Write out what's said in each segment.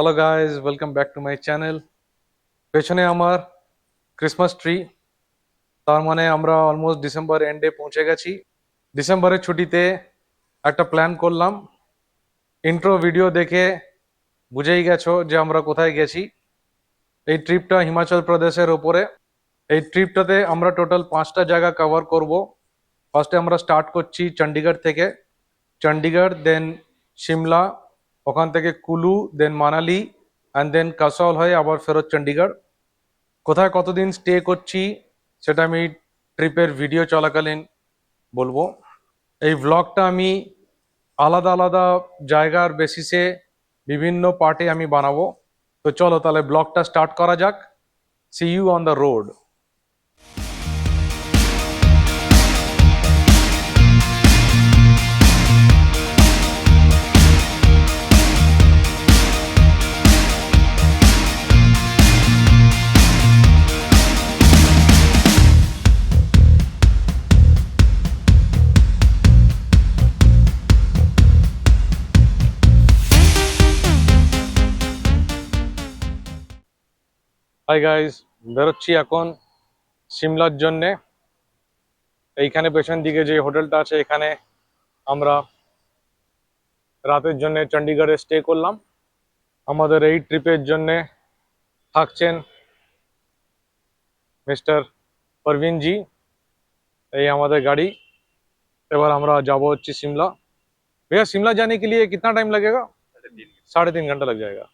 Hello guys, welcome back to my channel. পেছনে আমার Christmas tree. তার মানে আমরা অলমোস্ট ডিসেম্বর এন্ডে পৌঁছে গেছি। ডিসেম্বরের ছুটিতে একটা প্ল্যান করলাম। ইন্ট্রো ভিডিও দেখে বুঝেই গেছো যে আমরা কোথায় গেছি। এই ট্রিপটা হিমাচল প্রদেশের ওপরে। এই ট্রিপটাতে আমরা টোটাল 5টা জায়গা কভার করব। ফার্স্টে আমরা স্টার্ট করছি চণ্ডীগড় থেকে। চণ্ডীগড়, দেন সিমলা, ওখান থেকে কুলু, দেন মানালি, অ্যান্ড দেন কাসল হয়ে আবার ফেরত চণ্ডীগড়। কোথায় কতদিন স্টে করছি সেটা আমি ট্রিপের ভিডিও চলাকালীন বলবো। এই ভ্লগটা আমি আলাদা আলাদা জায়গার বেসিসে বিভিন্ন পার্টে আমি বানাবো। তো চলো তাহলে ব্লগটা স্টার্ট করা যাক। See you on the road. Hi guys, বেরোচ্ছি এখন সিমলার জন্যে। এইখানে পেছন দিকে যে হোটেলটা আছে এখানে আমরা রাতের জন্য চণ্ডীগড়ে স্টে করলাম। আমাদের এই ট্রিপের জন্যে থাকছেন মিস্টার परवीन जी। এই আমাদের গাড়ি। এবার আমরা যাব হচ্ছে शिमला। भैया शिमला जाने के लिए कितना टाइम लगेगा? 3.5 घंटा लग जाएगा।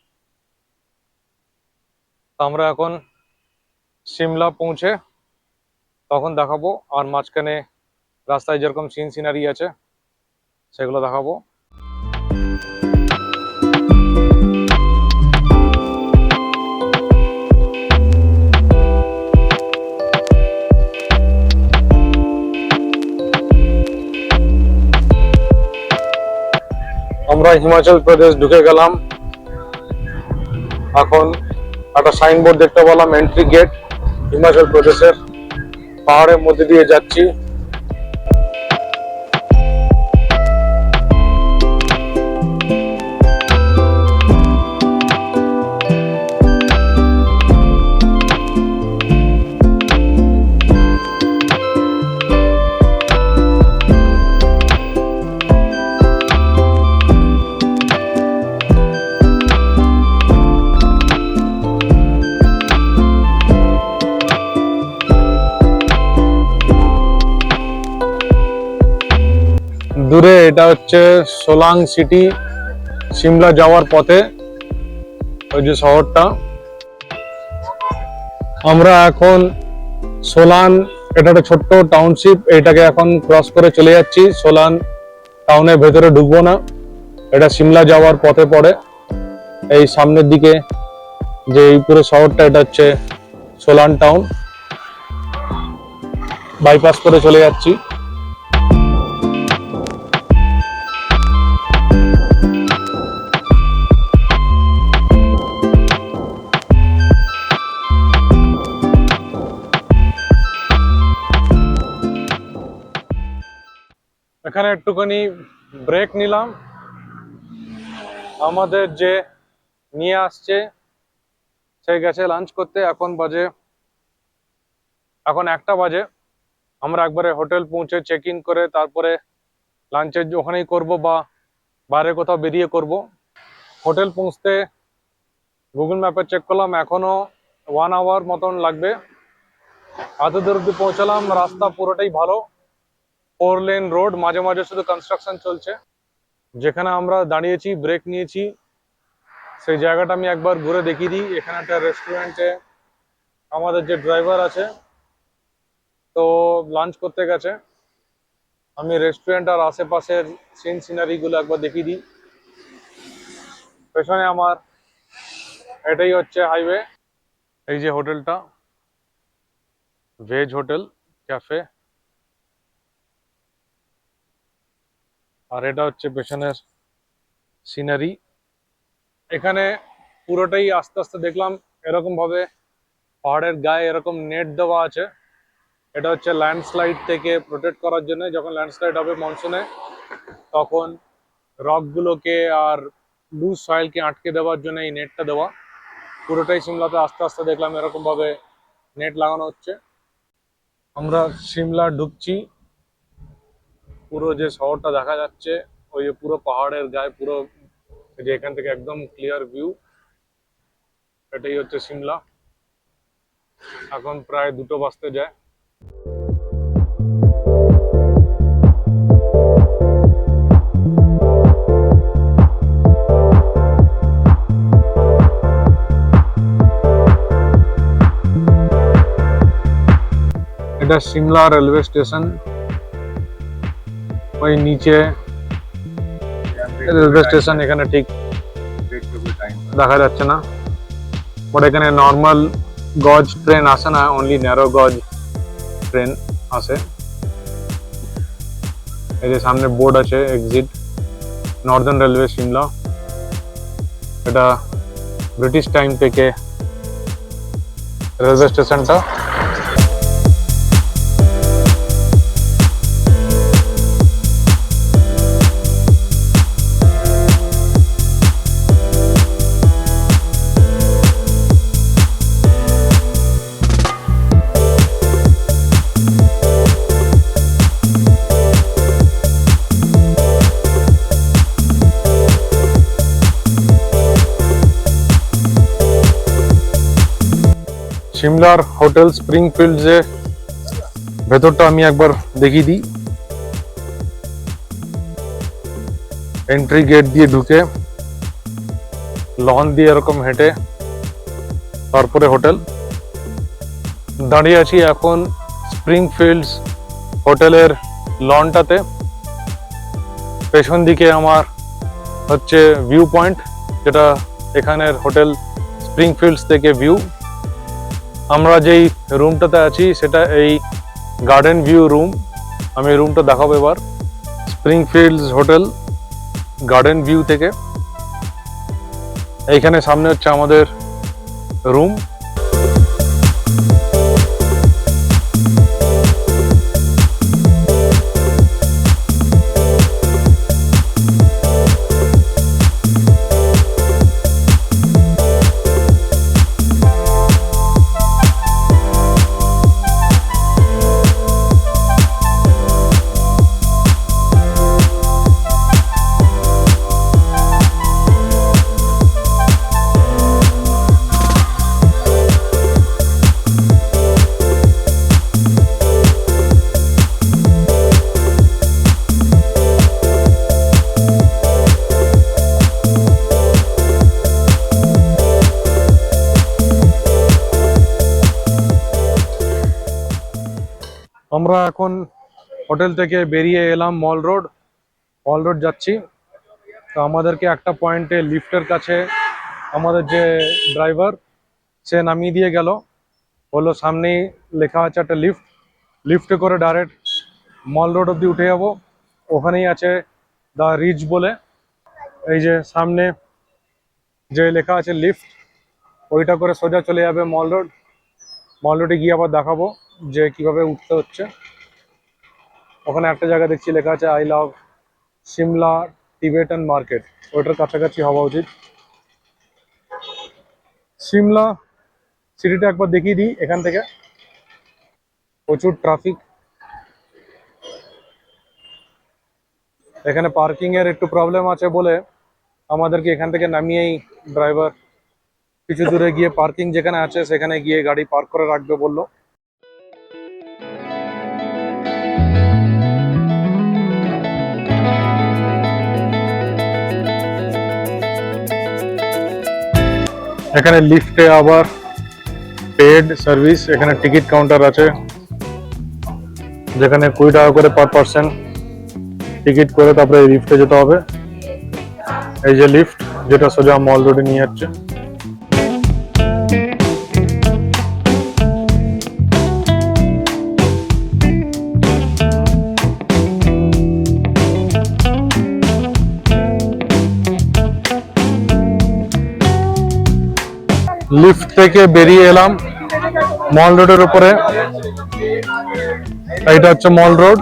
তো আমরা এখন সিমলা পৌঁছে তখন দেখাবো। আর মাঝখানে রাস্তায় যেরকম সিন সিনারি আছে সেগুলো দেখাবো। আমরা হিমাচল প্রদেশ ঢুকে গেলাম। এখন একটা সাইনবোর্ড দেখতে পেলাম, এন্ট্রি গেট হিমাচল প্রদেশের। পাহাড়ের মধ্যে দিয়ে যাচ্ছি। দূরে এটা হচ্ছে সোলাং সিটি, সিমলা যাওয়ার পথে ওই যে শহরটা। আমরা এখন সোলান, এটা একটা ছোট্ট টাউনশিপ, এটাকে এখন ক্রস করে চলে যাচ্ছি। সোলান টাউনের ভেতরে ঢুকবো না, এটা সিমলা যাওয়ার পথে পড়ে। এই সামনের দিকে যে এই পুরো শহরটা এটা হচ্ছে সোলান টাউন। বাইপাস করে চলে যাচ্ছি। এখানে একটুখানি ব্রেক নিলাম। আমাদের যে নিয়ে আসছে সে গেছে লাঞ্চ করতে। এখন 1টা বাজে। আমরা একবারে হোটেল পৌঁছে চেক ইন করে তারপরে লাঞ্চের ওখানেই করব বা বাইরে কোথাও বেরিয়ে করব। হোটেল পৌঁছতে গুগল ম্যাপে চেক করলাম, এখনো 1 আওয়ার মতন লাগবে। এত দূর অব্দি পৌঁছালাম। রাস্তা পুরোটাই ভালো, 4 লেন রোড, মাঝে মাঝে শুধু কনস্ট্রাকশন চলছে। যেখানে আমরা দাঁড়িয়েছি ব্রেক নিয়েছি সেই জায়গাটা আমি একবার ঘুরে দেখিয়ে দিই। এখানে একটা রেস্টুরেন্টে আমাদের যে ড্রাইভার আছে তো লাঞ্চ করতে গেছে। আমি রেস্টুরেন্ট আর আশেপাশের সিন সিনারি গুলো একবার দেখিয়ে দিই। পেছনে আমার এটাই হচ্ছে হাইওয়ে। এই যে হোটেলটা, ভেজ হোটেল ক্যাফে। আর এটা হচ্ছে পেছনের সিনারি। এখানে পুরোটাই আস্তে আস্তে দেখলাম এরকম ভাবে পাহাড়ের গায়ে এরকম নেট দেওয়া আছে। এটা হচ্ছে ল্যান্ডস্লাইড থেকে প্রোটেক্ট করার জন্য। যখন ল্যান্ডস্লাইড হবে মনসুনে তখন রকগুলোকে আর লুজ সয়েলকে আটকে দেওয়ার জন্য এই নেটটা দেওয়া। পুরোটাই সিমলাতে আস্তে আস্তে দেখলাম এরকম ভাবে নেট লাগানো হচ্ছে। আমরা সিমলা ঢুকছি, পুরো যে শহরটা দেখা যাচ্ছে, ওই যে পুরো পাহাড়ের গায়ে, পুরো যে এখান থেকে একদম ক্লিয়ার ভিউ, এটাই হচ্ছে সিমলা। এখন প্রায় 2টো বাজতে যায়। এটা সিমলা রেলওয়ে স্টেশন, ওই নিচে রেলওয়ে স্টেশন, এখানে ঠিক দেখা যাচ্ছে না, বাট এখানে নর্মাল গজ ট্রেন আসে না, অনলি ন্যারো গজ ট্রেন আসে। এই যে সামনে বোর্ড আছে এক্সিট নর্দার্ন রেলওয়ে সিমলা। এটা ব্রিটিশ টাইম থেকে রেলওয়ে স্টেশনটা। সিমলার হোটেল স্প্রিংফিল্ডস এর ভেতরটা আমি একবার দেখিয়ে দিই। এন্ট্রি গেট দিয়ে ঢুকে লন দিয়ে এরকম হেঁটে তারপরে হোটেল। দাঁড়িয়ে আছি এখন স্প্রিংফিল্ডস হোটেলের লনটাতে। পেছন দিকে আমার হচ্ছে ভিউ পয়েন্ট, যেটা এখানের হোটেল স্প্রিংফিল্ডস থেকে ভিউ। আমরা যেই রুমটাতে আছি সেটা এই গার্ডেন ভিউ রুম। আমি রুমটা দেখাবো এবার। স্প্রিংফিল্ডস হোটেল গার্ডেন ভিউ থেকে এইখানে সামনে হচ্ছে আমাদের রুম। আমরা এখন হোটেল থেকে বেরিয়ে এলাম মল রোড যাচ্ছি। তো আমাদেরকে একটা পয়েন্টে লিফটের কাছে আমাদের যে ড্রাইভার সে নামিয়ে দিয়ে গেল, বললো সামনেই লেখা আছে একটা লিফটে করে ডাইরেক্ট মল রোড অব্দি উঠে যাবো। ওখানেই আছে দ্য রিচ বলে, এই যে সামনে যে লেখা আছে লিফট, ওইটা করে সোজা চলে যাবে মল রোডে গিয়ে আবার দেখাবো যে কিভাবে উঠতে হচ্ছে। ওখানে একটা জায়গা দেখছি লেখা আছে I love Shimla Tibetan market, ওইটার কাছাকাছি হওয়া উচিত। সিমলা সিটিটা একবার দেখিয়ে দিই এখান থেকে। প্রচুর ট্রাফিক, এখানে পার্কিং এর একটু প্রবলেম আছে বলে আমাদেরকে এখান থেকে নামিয়েই ড্রাইভার কিছু দূরে গিয়ে পার্কিং যেখানে আছে সেখানে গিয়ে গাড়ি পার্ক করে রাখবে বললো। এখানে লিফটে আবার পেড সার্ভিস, এখানে টিকিট কাউন্টার আছে যেখানে 20 টাকা করে পার পার্সন টিকিট করে তারপরে লিফটে যেতে হবে। এই যে লিফট যেটা সোজা মল রোডে নিয়ে যাচ্ছে। লিফট থেকে বেরিয়ে এলাম মল রোডের উপরে। এটা হচ্ছে মল রোড।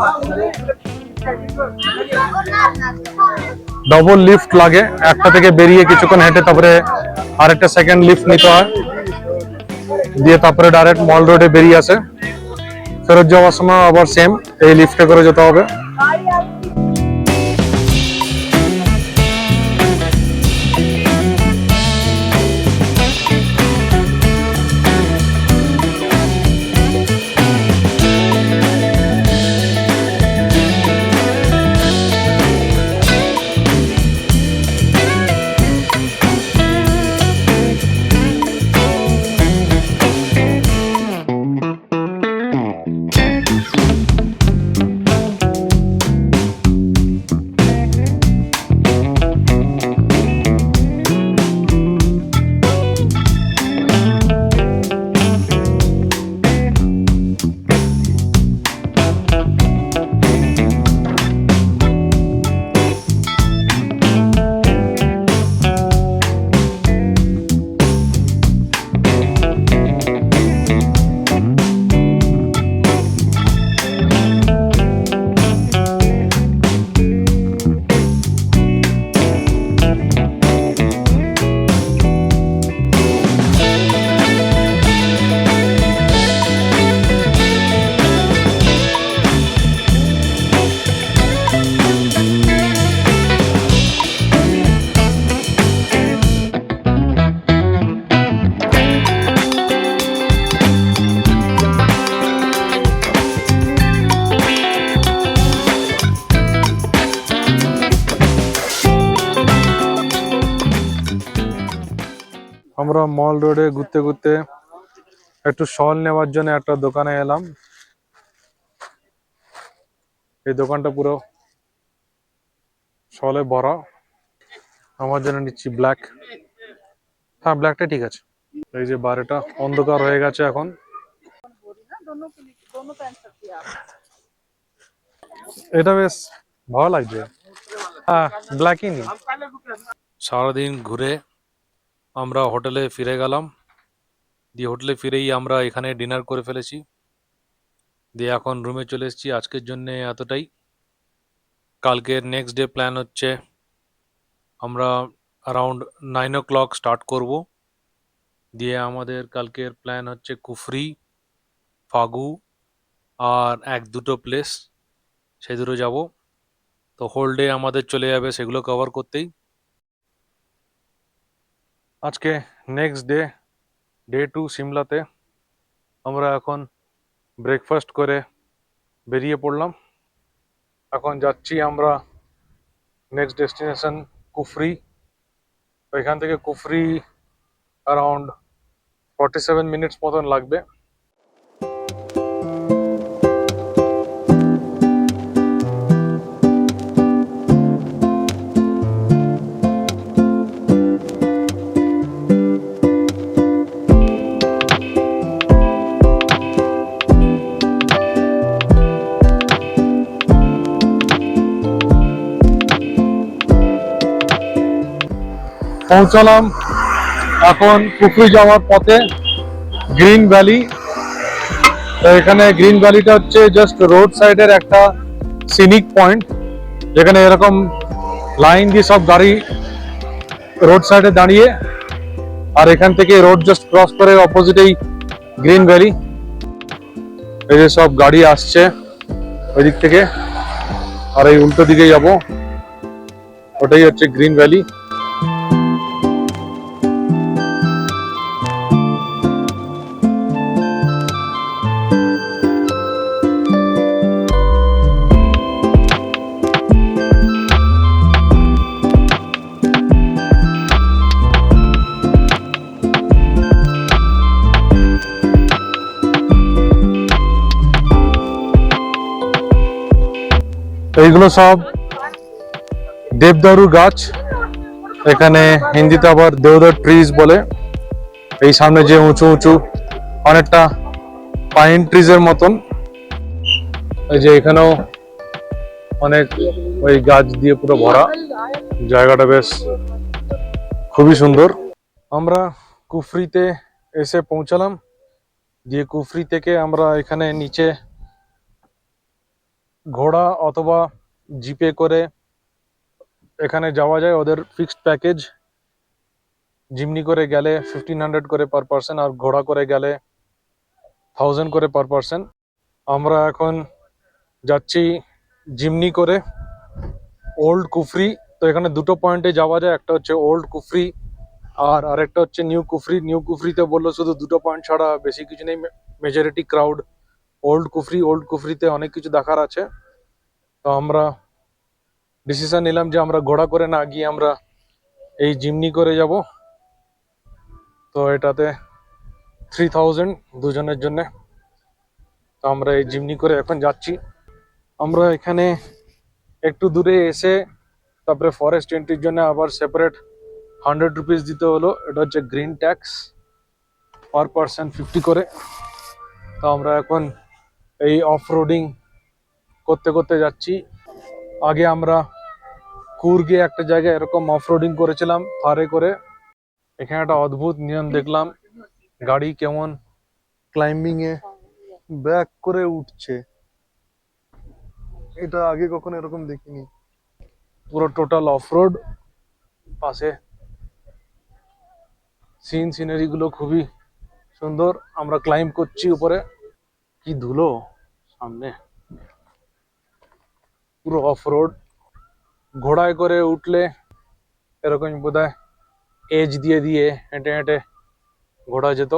ডবল লিফট লাগে, একটা থেকে বেরিয়ে কিছুক্ষণ হেঁটে তারপরে আরেকটা সেকেন্ড লিফট নিতে হয়, দিয়ে তারপরে ডাইরেক্ট মল রোডে বেরিয়ে আসে। ফেরত যাওয়ার সময় আবার সেম এই লিফটে করে যেতে হবে। আমরা মল রোডে ঘুরতে ঘুরতে একটু শল নেওয়ার জন্য একটা দোকানে এলাম। এই দোকানটা পুরো শলে ভরা। আমার জন্য নিচ্ছি ব্ল্যাক। হ্যাঁ, ব্ল্যাকটা ঠিক আছে। এই যে বাইরেটা অন্ধকার হয়ে গেছে এখন। এটা বেশ ভালো লাগছে। হ্যাঁ, ব্ল্যাকই নি। সারাদিন ঘুরে আমরা হোটেলে ফিরে গেলাম, দিয়ে হোটেলে ফিরেই আমরা এখানে ডিনার করে ফেলেছি, দিয়ে এখন রুমে চলে এসেছি। আজকের জন্য এতটাই। কালকের নেক্সট ডে প্ল্যান হচ্ছে আমরা অ্যারাউন্ড 9 o'clock স্টার্ট করব, দিয়ে আমাদের কালকের প্ল্যান হচ্ছে কুফরি, ফাগু আর এক দুটো প্লেস, সেই দুটো যাব। তো হোল ডে আমাদের চলে যাবে সেগুলো কভার করতেই। আজকে নেক্সট ডে, ডে 2 সিমলাতে। আমরা এখন ব্রেকফাস্ট করে বেরিয়ে পড়লাম। এখন যাচ্ছি আমরা নেক্সট ডেস্টিনেশন কুফরি। এখান থেকে কুফরি অ্যারাউন্ড 47 মিনিটস মতন লাগবে। পৌঁছালাম এখন কুফরি যাওয়ার পথে গ্রিন ভ্যালি। তো এখানে গ্রিন ভ্যালিটা হচ্ছে জাস্ট রোড সাইডের একটা সিনিক পয়েন্ট, যেখানে এরকম লাইন দিয়ে সব গাড়ি রোড সাইডে দাঁড়িয়ে, আর এখান থেকে রোড জাস্ট ক্রস করে অপোজিটেই গ্রিন ভ্যালি। এই যে সব গাড়ি আসছে ওই দিক থেকে, আর এই উল্টো দিকে যাব, ওটাই হচ্ছে গ্রিন ভ্যালি। এইগুলো সব দেবদারু গাছ, এখানে হিন্দিতে আবার দেওদার ট্রিজ বলে। এই সামনে যে উঁচু উঁচু অনেকটা পাইন ট্রিজের মতন, এই যে এখানেও অনেক ওই গাছ দিয়ে পুরো ভরা। জায়গাটা বেশ খুবই সুন্দর। আমরা কুফরিতে এসে পৌঁছালাম, দিয়ে কুফরি থেকে আমরা এখানে নিচে ঘোড়া অথবা জিপে করে এখানে যাওয়া যায়, ওদের ফিক্সড প্যাকেজ। জিমনি করে গেলে 1500 করে পার পার্সন, আর ঘোড়া করে গেলে 1000 করে পার পার্সন। আমরা এখন যাচ্ছি জিমনি করে ওল্ড কুফরি। তো এখানে দুটো পয়েন্টে যাওয়া যায়, একটা হচ্ছে ওল্ড কুফরি আর আরেকটা হচ্ছে নিউ কুফরি। নিউ কুফরিতে বললো শুধু দুটো পয়েন্ট ছাড়া বেশি কিছু নেই, মেজরিটি ক্রাউড ওল্ড কুফরি। ওল্ড কুফরিতে অনেক কিছু দেখার আছে। তো আমরা ডিসিশন নিলাম যে আমরা ঘোড়া করে না গিয়ে আমরা এই জিমনি করে যাব। তো এটাতে 3000 দুজনের জন্য। তো আমরা এই জিমনি করে এখন যাচ্ছি। আমরা এখানে একটু দূরে এসে তারপরে ফরেস্ট এন্ট্রির জন্য আবার সেপারেট 100 রুপিস দিতে হলো। এটা হচ্ছে গ্রিন ট্যাক্স, পার পার্সন 50 করে। তো আমরা এখন এই অফ রোডিং করতে করতে যাচ্ছি। আগে আমরা কুর্গে একটা জায়গায় এরকম অফ রোডিং করেছিলাম থারে করে। এখানে একটা অদ্ভুত নিয়ম দেখলাম, গাড়ি কেমন ক্লাইম্বিং এ ব্যাক করে উঠছে, এটা আগে কখনো এরকম দেখিনি। পুরো টোটাল অফ রোড, পাশে সিনারি গুলো খুবই সুন্দর। আমরা ক্লাইম্ব করছি উপরে, কি ধুলো সামনে, পুরো অফ রোড। ঘোড়ায় করে উঠলে এরকম বোধহয় এজ দিয়ে দিয়ে হেঁটে হেঁটে ঘোড়া যেত।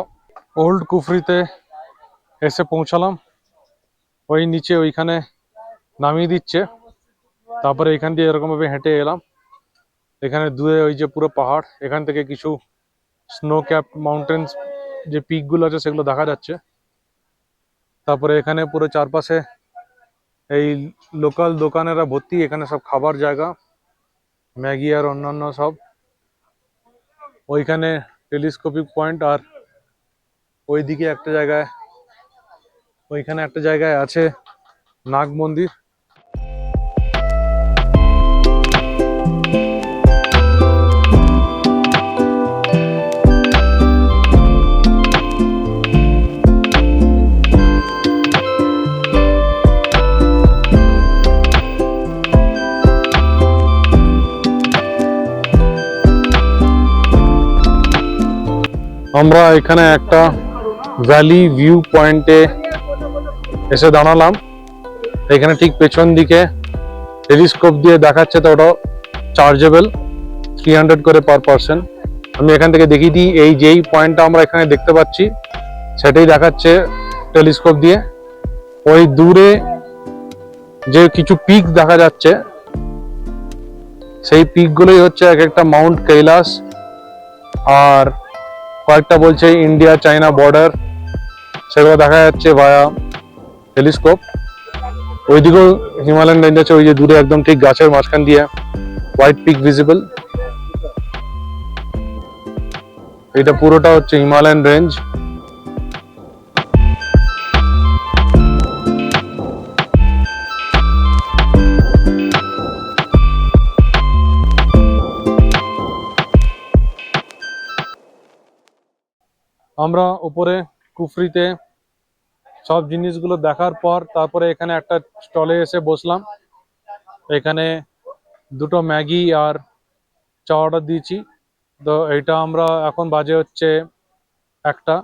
ওল্ড কুফরিতে এসে পৌঁছালাম, ওই নিচে ওইখানে নামিয়ে দিচ্ছে। তারপরে এখান দিয়ে এরকম ভাবে হেঁটে এলাম। এখানে দূরে ওই যে পুরো পাহাড়, এখান থেকে কিছু স্নো ক্যাপ মাউন্টেন্স যে পিক গুলো আছে সেগুলো দেখা যাচ্ছে। তারপরে এখানে পুরো চারপাশে এই লোকাল দোকানেরা ভর্তি, এখানে সব খাবার জায়গা, ম্যাগি আর অন্যান্য সব। ওইখানে টেলিস্কোপিক পয়েন্ট, আর ওইদিকে একটা জায়গায়, ওইখানে একটা জায়গায় আছে নাগ মন্দির। আমরা এখানে একটা ভ্যালি ভিউ পয়েন্টে এসে দাঁড়ালাম। এখানে ঠিক পেছন দিকে টেলিস্কোপ দিয়ে দেখাচ্ছে, তো ওটা চার্জেবল, 300 করে পার পার্সন। আমি এখান থেকে দেখিয়ে দিই, এই যেই পয়েন্টটা আমরা এখানে দেখতে পাচ্ছি সেটাই দেখাচ্ছে টেলিস্কোপ দিয়ে। ওই দূরে যে কিছু পিক দেখা যাচ্ছে, সেই পিকগুলোই হচ্ছে এক একটা মাউন্ট কৈলাস, আর কয়েকটা বলছে ইন্ডিয়া চায়না বর্ডার, সেগুলো দেখা যাচ্ছে ভায়া টেলিস্কোপ। ওইদিকেও হিমালয়ান রেঞ্জ আছে, ওই যে দূরে একদম ঠিক গাছের মাঝখান দিয়ে হোয়াইট পিক ভিজিবল। এটা পুরোটা হচ্ছে হিমালয়ান রেঞ্জ। আমরা উপরে কুফরিতে সব জিনিসগুলো দেখার পর তারপরে এখানে একটা স্টলে এসে বসলাম। এখানে দুটো ম্যাগি আর চা অর্ডার দিয়েছি। তো এটা আমরা এখন বাজে হচ্ছে 1টা,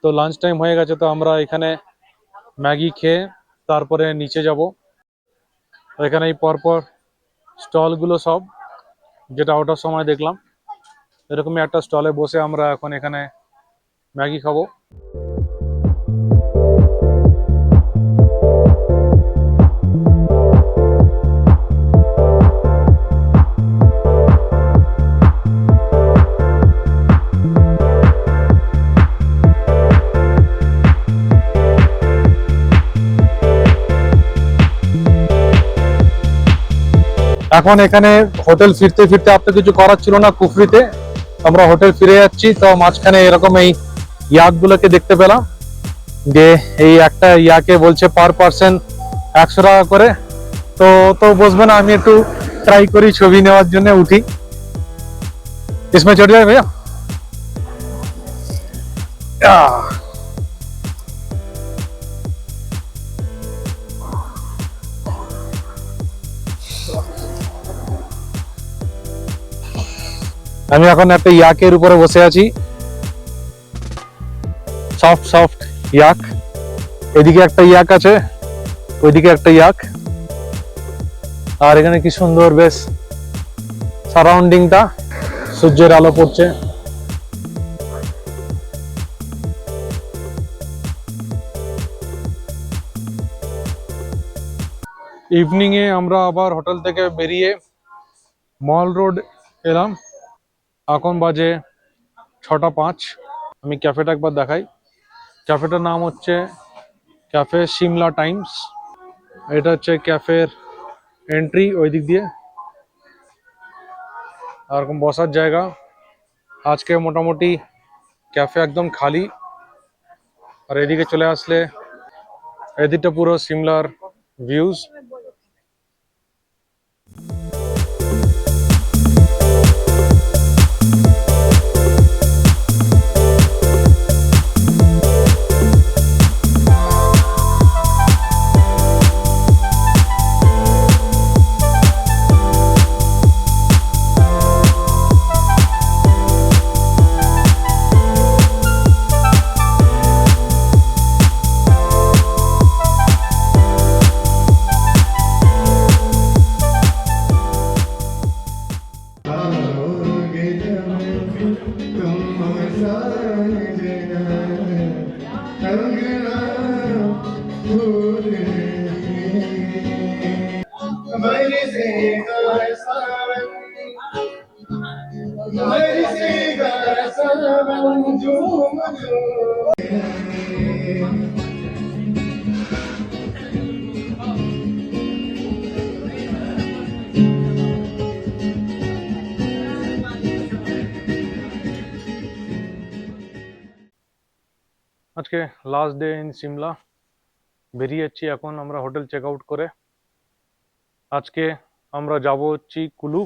তো লাঞ্চ টাইম হয়ে গেছে। তো আমরা এখানে ম্যাগি খেয়ে তারপরে নিচে যাব। এখানে এই পরপর স্টলগুলো সব, যেটা ওঠার সময় দেখলাম, এরকমই একটা স্টলে বসে আমরা এখন এখানে ম্যাগি খাবো। এখন এখানে হোটেল ফিরতে ফিরতে আপনার কিছু করার ছিল না কুফরিতে, আমরা হোটেল ফিরে যাচ্ছি। তো মাঝখানে এরকম এই ইয়াক গুলোকে দেখতে পেলাম, যে এই একটা ইয়াকে বলছে পার পার্সন 100 টাকা করে। তো তো বসবে না, আমি একটু ট্রাই করি ছবি নেওয়ার জন্য, উঠি। इसमें चढ़ जाए भैया। আমি এখন একটা ইয়াকের উপরে বসে আছি, সফট সফট ইয়াক। এদিকে একটা ইয়াক আছে, ওইদিকে একটা ইয়াক। আর এখানে কি সুন্দর বেশ সারাউন্ডিংটা, সূর্যের আলো পড়ছে। ইভিনিং এ আমরা আবার হোটেল থেকে বেরিয়ে মল রোড এলাম। এখন বাজে 6টা 5। আমি ক্যাফেটা একবার দেখাই। ক্যাফেটার নাম হচ্ছে ক্যাফে সিমলা টাইমস। এটা হচ্ছে ক্যাফের এন্ট্রি, ওই দিক দিয়ে আর এরকম বসার জায়গা। আজকে মোটামুটি ক্যাফে একদম খালি। আর এদিকে চলে আসলে এদিকটা পুরো সিমলার ভিউজ। আজকে লাস্ট ডে ইন সিমলা। বেরিয়ে যাচ্ছি এখন আমরা হোটেল চেক আউট করে। আজকে আমরা যাব হচ্ছি কুলু।